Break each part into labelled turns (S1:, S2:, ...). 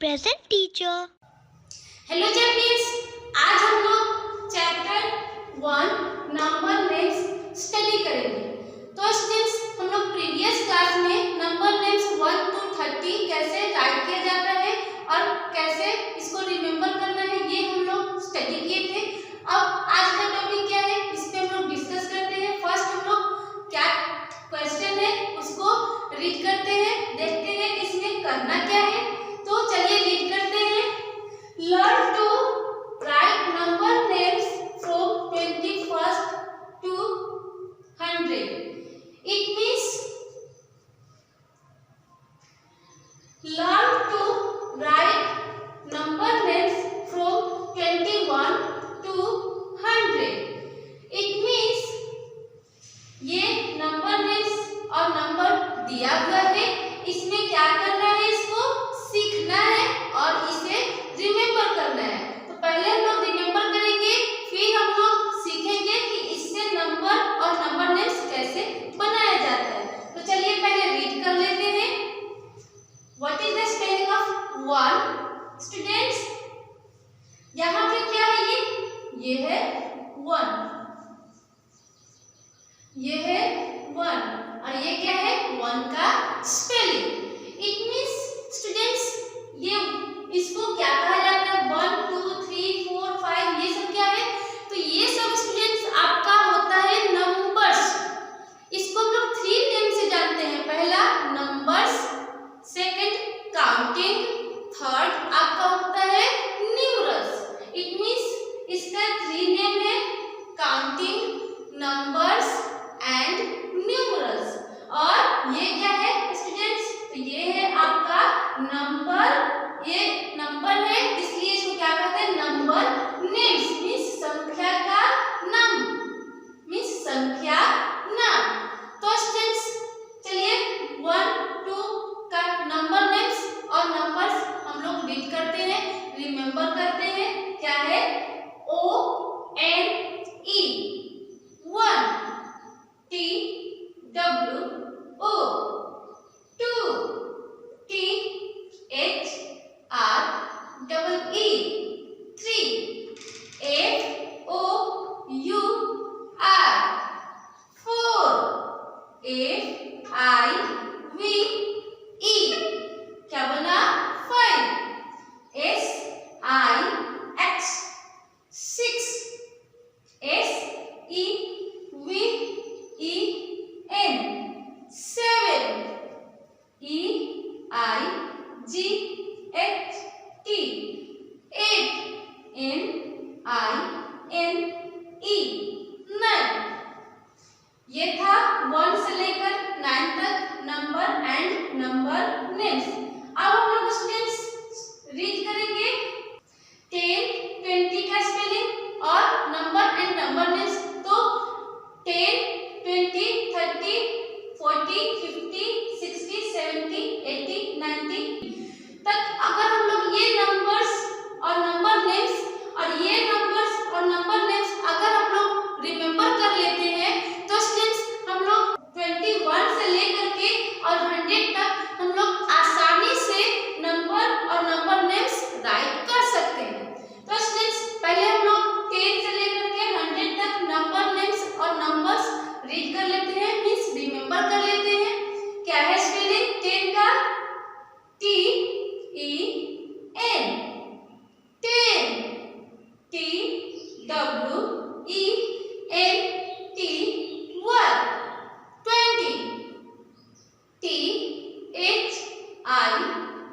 S1: Present teacher.
S2: Hello chapters, आज हम लोग चैप्टर 1 नंबर नेम्स स्टडी करेंगे। तो स्टूडेंट्स, हम लोग प्रीवियस क्लास में नंबर नेम्स 1 to 30 कैसे राइट किया जाता है और कैसे इसको रिमेम्बर करना है ये हम लोग स्टडी किए थे। अब आज का टॉपिक क्या है इस पे हम लोग डिस्कस करते हैं। फर्स्ट हम लोग क्या क्वेश्चन है उसको रीड करते हैं, देखते हैं इसमें करना क्या है। तो चलिए रीड करते हैं। Learn to write number names from 21st to 100. It means learn to write number names from 21 to 100. It means ये नंबर नेम्स और नंबर दिया हुआ है, इसमें क्या करना है, इसको सीखना है और इसे रिमेम्बर करना है। तो पहले हम लोग रिमेम्बर करेंगे, फिर हम लोग सीखेंगे कि इससे नंबर और नंबर नेम्स कैसे बनाया जाता है। तो चलिए पहले रीड कर लेते हैं। What is the spelling of 1? Students, यहाँ पे क्या है, ये है 1, ये है 1 और ये क्या है 1 का स्पेलिंग। इट मीन्स स्टूडेंट्स ये इसको क्या कहा जाता है, 1 2 3 4 5 ये सब क्या है, तो ये सब स्टूडेंट्स आपका होता है नंबर्स। इसको हम लोग 3 नेम से जानते हैं। पहला नंबर्स, सेकंड काउंटिंग, थर्ड आपका होता है न्यूमरल्स। इट मीन्स इसका 3 नेम है, काउंटिंग, नंबर्स एंड न्यूमरल्स। और ये क्या है स्टूडेंट्स, तो ये है आपका नंबर, ये नंबर है इसलिए इसको क्या कहते हैं, नंबर नेम्स। मीन्स संख्या का नाम, मीन्स संख्या नाम। तो स्टूडेंट्स चलिए 1 2 का नंबर नेम्स और नंबर्स हम लोग रीड करते हैं, रिमेम्बर करते हैं। क्या है, ONE 1, TWO 2, THREE 3, FOUR 4, FIVE क्या बना 5, SIX 6, SEVEN 7, EIGHT 8, NINE 9। ये था 1 से लेकर 9 तक नंबर एंड नंबर नेम्स। अब हम लोग स्टूडेंट्स रीड करेंगे 10 20 का स्पेलिंग और नंबर एंड नंबर नेम्स। तो 10 20 30 40 50 60 70 80 90 तक अगर हम लोग ये नंबर्स और नंबर नेम्स और ये नंबर्स और नंबर नेम्स अगर हम लोग रिमेम्बर कर लेते हैं तो स्टूडेंट्स हम लोग 21 से लेकर के और 100 तक हम लोग आसानी से नंबर और नंबर नेम्स राइट कर सकते हैं। तो स्टूडेंट्स पहले हम लोग 10 से लेकर के 100 तक नंबर नेम्स और नंबर्स रीड कर लेते हैं, मीन्स रिमेम्बर कर लेते हैं। क्या है स्पेलिंग 10 का, TEN 10, NET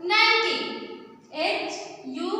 S2: 90 HU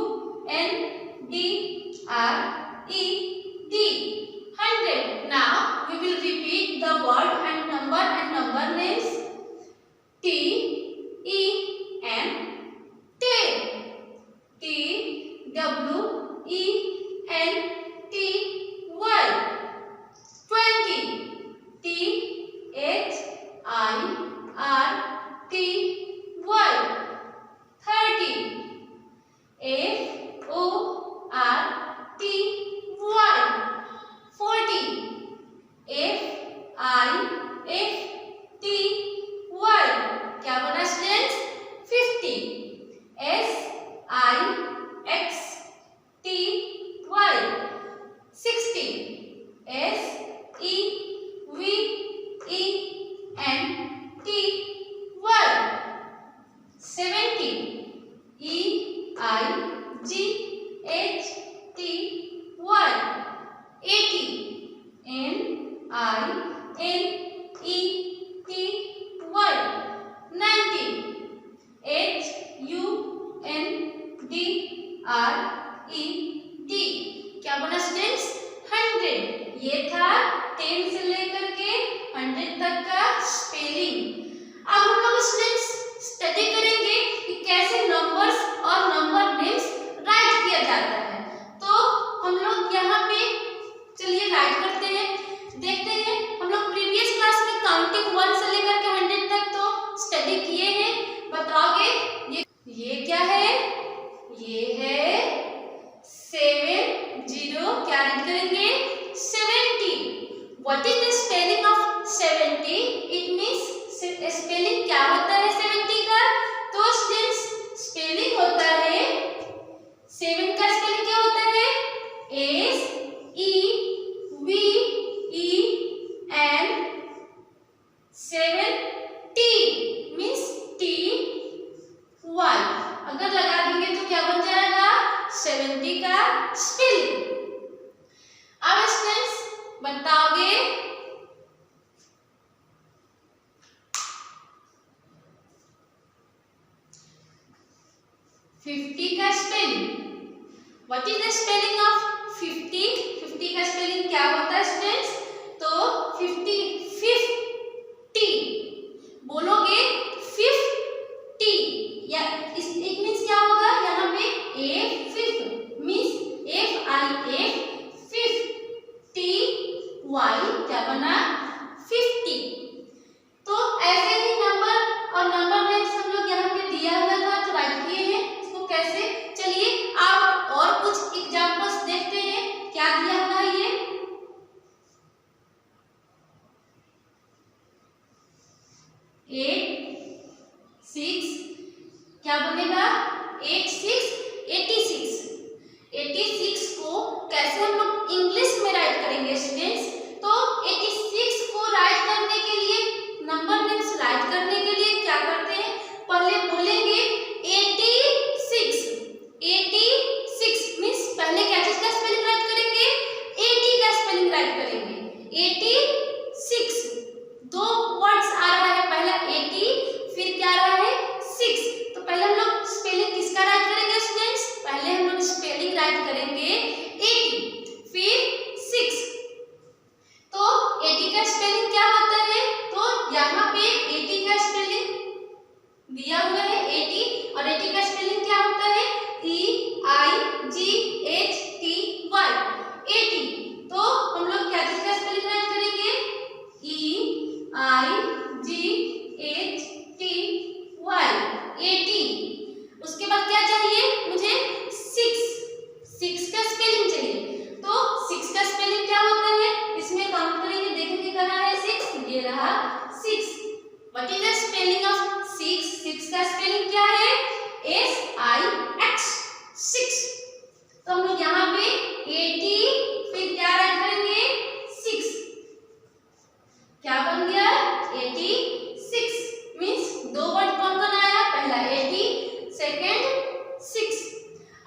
S2: 50 का spelling, what is the spelling of 50? 50 का स्पेलिंग क्या होता है स्टूडेंट्स? तो 50 बोलोगे 50 या इट मीन्स क्या होगा यहाँ पे ए फिफ्थ मीन्स FIF 50 क्या बना 50। तो ऐसे ही नंबर और नंबर नेम्स हम लोग यहाँ पे दिया हुआ था तो राइट किए हैं इसको कैसे। चलिए आप और कुछ एग्जांपल्स देखते हैं क्या दिया हुआ है। ये 8 6 क्या बनेगा 8 6 86। 86 को कैसे हम लोग इंग्लिश में राइट करेंगे स्टूडेंट्स? तो 86 को राइट करने के लिए नंबर नेम्स राइट करने के लिए क्या करते हैं, पहले बोलेंगे 86। 86 मींस पहले क्या चीज का स्पेलिंग राइट करेंगे 80 का स्पेलिंग राइट करेंगे 86। दो वर्ड्स आ रहा है, पहला 80 फिर क्या आ रहा है 6। तो पहले हम लोग स्पेलिंग किसका राइट करेंगे स्टूडेंट्स? पहले हम लोग स्पेलिंग राइट करेंगे 80 फिर 6। तो 80 का स्पेलिंग क्या होता है? तो यहाँ पे 80 का स्पेलिंग दिया हुआ है 80 और 80 का स्पेलिंग क्या होता है EIGHTY 80। तो हम लोग क्या चीज का स्पेलिंग राइट करेंगे EIGHTY 80। उसके बाद क्या चाहिए मुझे 6 का स्पेलिंग चाहिए। तो 6 का स्पेलिंग क्या होता है? इसमें काउंट करेंगे देखेंगे कहाँ है 6, ये रहा 6। What is the spelling of 6? 6 का स्पेलिंग क्या है SIX 6। तो हम लोग यहाँ पे 80 फिर क्या राइट करेंगे 6, क्या बन गया 86 मींस दो वर्ड कौन कौन आया, पहला 80 सेकंड 6।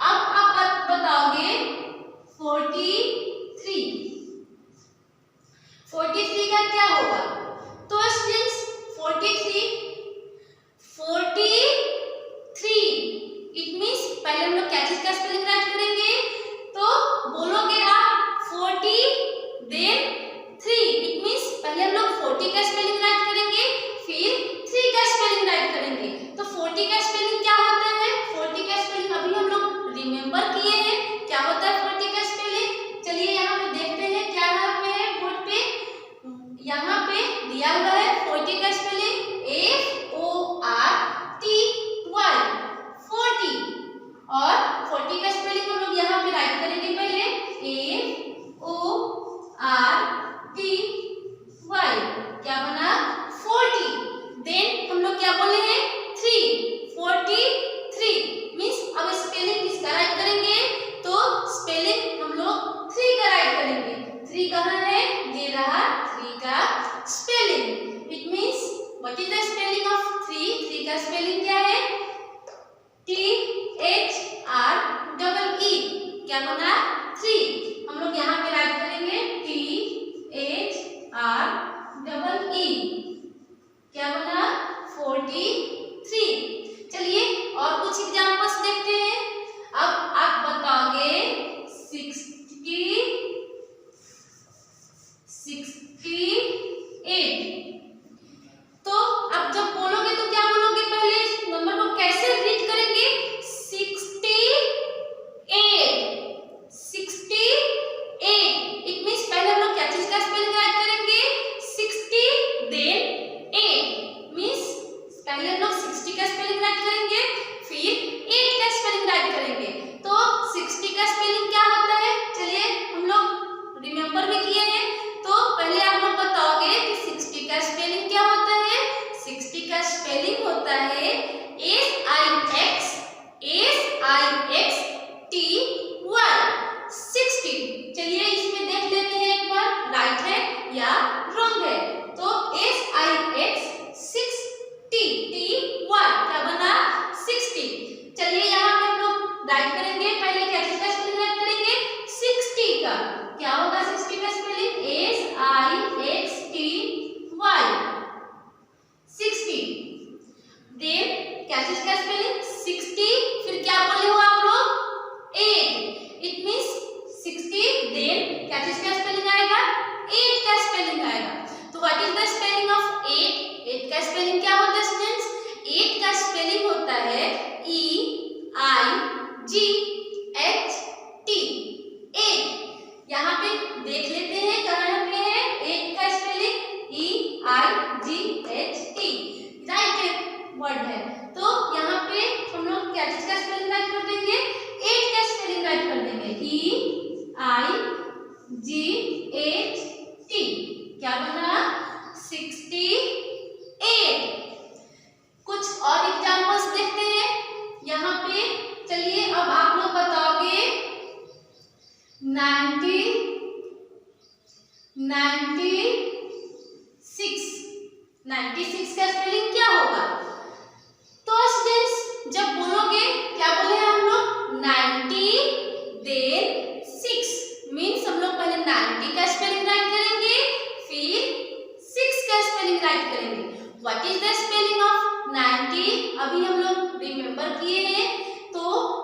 S2: अब आप बताओगे 43 का क्या होगा? तो स्टूडेंट्स 43 इट मींस पहले हम लोग क्या चीज का स्पेलिंग राइट करेंगे? तो बोलोगे आप 40 देन 3 इट मींस पहले हम लोग 40 का स्पेलिंग राइट करेंगे फिर 3 का स्पेलिंग राइट करेंगे। तो 40 का स्पेलिंग क्या होता है? 40 का स्पेलिंग अभी हम लोग रिमेंबर किए हैं क्या होता है 40 का स्पेलिंग। चलिए यहाँ पे देखते हैं क्या यहाँ पे है बोर्ड पे, यहाँ पे दिया हुआ है 40 का स्पेलिंग FORTY 40 और 40 का स्पेलिंग हम लोग यहाँ पे राइट करेंगे पहले FORTY क्या बना 40। देन हम लोग क्या बोले हैं 43 मींस अब स्पेलिंग किसका राइट करेंगे? तो स्पेलिंग हम लोग 3 का राइट करेंगे। 3 कहाँ है? ये रहा 3 का spelling. It means what is the spelling of 3 का स्पेलिंग क्या है THREE क्या बना 3। हम लोग यहाँ पे राइट करेंगे THREE क्या बना 43। चलिए और कुछ एग्जांपल्स देखते हैं। अब आप बताओगे 68। तो अब जब बोलोगे तो क्या बोलोगे? पहले नंबर है EIGHT, एट। यहाँ पे देख लेते हैं कहाँ पे है एट का स्पेलिंग, EIGHT, राइट वर्ड है। तो यहाँ पे हम लोग क्या चीज का स्पेलिंग राइट कर देंगे, एट का स्पेलिंग राइट कर देंगे, EIGHT, क्या बना 68। कुछ और एग्जांपल्स देखते हैं यहाँ पे। चलिए अब आप लोग बताओगे 96 का स्पेलिंग क्या होगा। तो स्टूडेंट्स जब बोलोगे, क्या बोले हम लोग 90 देन 6, मीन्स हम लोग पहले 90 का स्पेलिंग राइट करेंगे, फिर 6 का स्पेलिंग राइट करेंगे। What is the spelling of 90? अभी हम लोग रिमेम्बर किए हैं। तो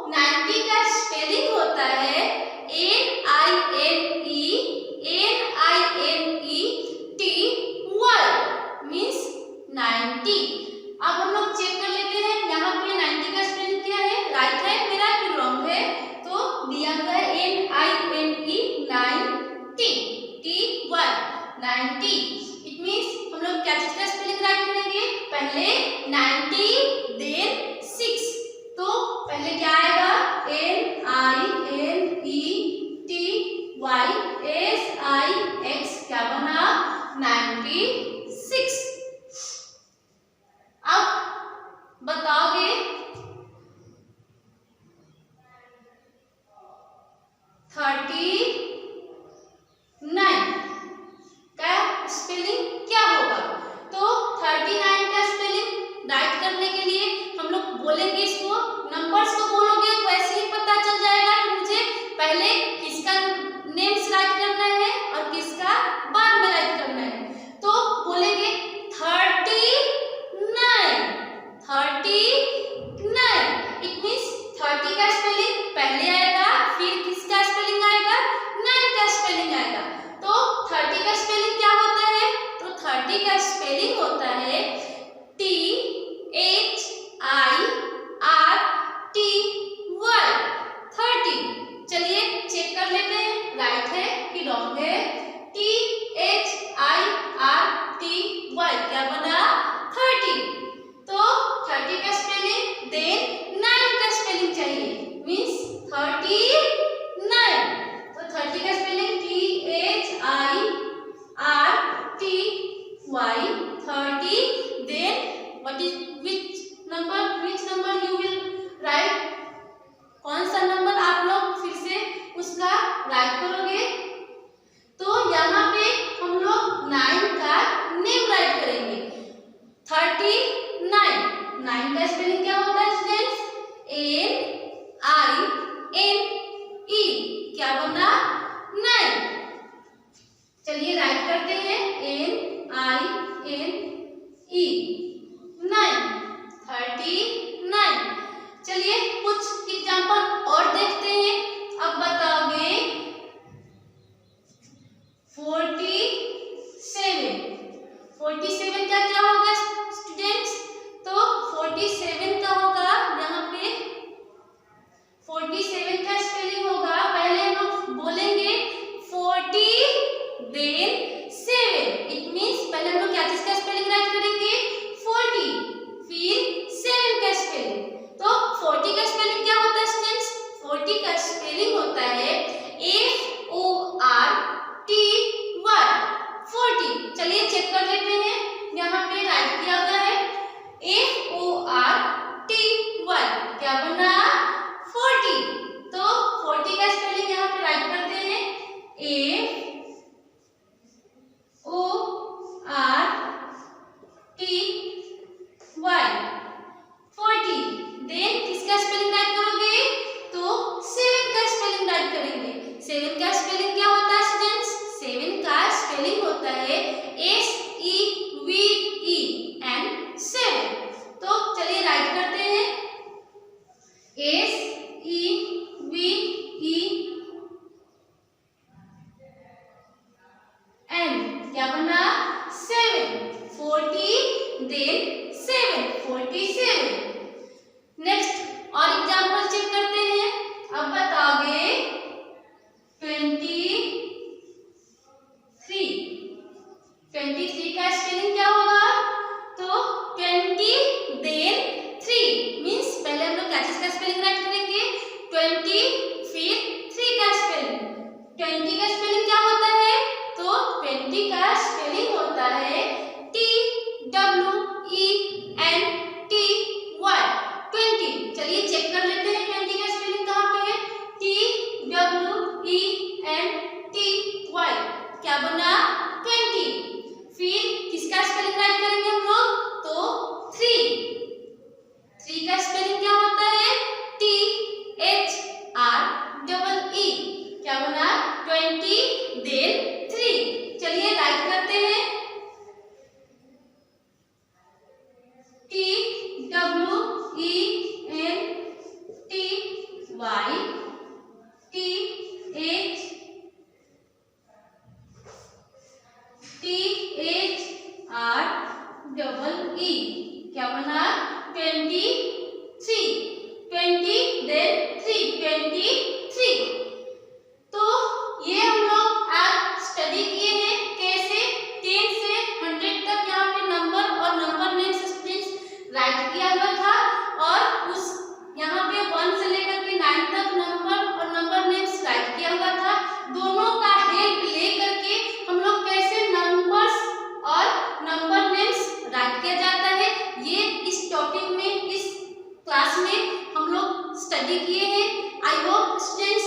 S2: 90 का स्पेलिंग होता है NINETY, मीन्स 90। अब हम लोग चेक कर लेते हैं यहाँ पे 90 का स्पेलिंग क्या है, राइट है मेरा कि रॉन्ग है। तो दिया हुआ है NINE 90। इट मीन्स हम लोग क्या चीज का स्पेलिंग राइट करेंगे, पहले 90 देन 6। तो पहले क्या आएगा NINETYSIX, क्या बना 96। अब बताओगे 39 का स्पेलिंग क्या होगा। तो 39 का स्पेलिंग राइट करने के लिए हम लोग बोलेंगे, इसको नंबर्स को बोलोगे वैसे ही पता चल जाएगा कि मुझे पहले किसका नेम्स राइट करना है और किसका बाद में राइट करना है। तो बोलेंगे 39। इट मीन्स 30 का स्पेलिंग पहले आएगा, फिर किसका स्पेलिंग आएगा, 9 का स्पेलिंग आएगा। तो 30 का स्पेलिंग क्या होता है, तो 30 का स्पेलिंग होता है THIRTY, 30। चलिए चेक कर लेते हैं राइट है कि रॉन्ग है। THIRTY, क्या बना 30। तो 30 का स्पेलिंग देन 9 का स्पेलिंग चाहिए, मीन्स 39। तो 30 का spelling THIRTY, 30। Then what is which number you will write, कौन सा नंबर आप लोग फिर से उसका राइट करोगे। तो यहाँ पे हम लोग 9 का नेम राइट करेंगे। 39 का स्पेलिंग क्या होता है स्टूडेंट्स, NINE, क्या बना 9। चलिए राइट करते हैं NINE 39। चलिए कुछ एग्जांपल और देखते हैं। अब बताओगे 47 का क्या होगा स्टूडेंट्स। तो 47 का होगा, यहाँ पे 47 का स्पेलिंग होगा, पहले हम लोग बोलेंगे 40 देन 7। इट मीन्स पहले हम लोग क्या चीज का स्पेलिंग राइट करेंगे, 40, फिर 7 का स्पेलिंग। तो 40 का स्पेलिंग क्या होता है स्टूडेंट्स, 40 का स्पेलिंग होता है FORTY, 40। चलिए चेक कर लेते हैं, यहाँ पे राइट किया गया है FORTY, क्या बना 40। तो 40 का स्पेलिंग यहाँ पे राइट करते हैं FORTY, 40। देन किसका स्पेलिंग राइट करोगे, तो 7 का स्पेलिंग राइट करेंगे। 7 का स्पेलिंग क्या होता है स्टूडेंट्स, 7 का स्पेलिंग होता है SEVEN, 7। तो चलिए राइट करते हैं SEVEN, क्या बना 7। 40 देन 7, 47। डबल ई, क्या बना 23, 20 देन 3, 23। तो ये हम लोग आज स्टडी किए हैं कैसे 10 से 100 तक यहाँ पे नंबर और नंबर नेम्स स्टूडेंट्स राइट किया हुआ था, और उस यहाँ पे 1 से लेकर के 9 तक नंबर और नंबर नेम्स राइट किया हुआ था। दोनों का हेल्प लेकर के हम लोग कैसे नंबर्स और नंबर नेम्स राइट किया जाता है, ये इस टॉपिक में, इस क्लास में हम लोग स्टडी किए हैं। I hope students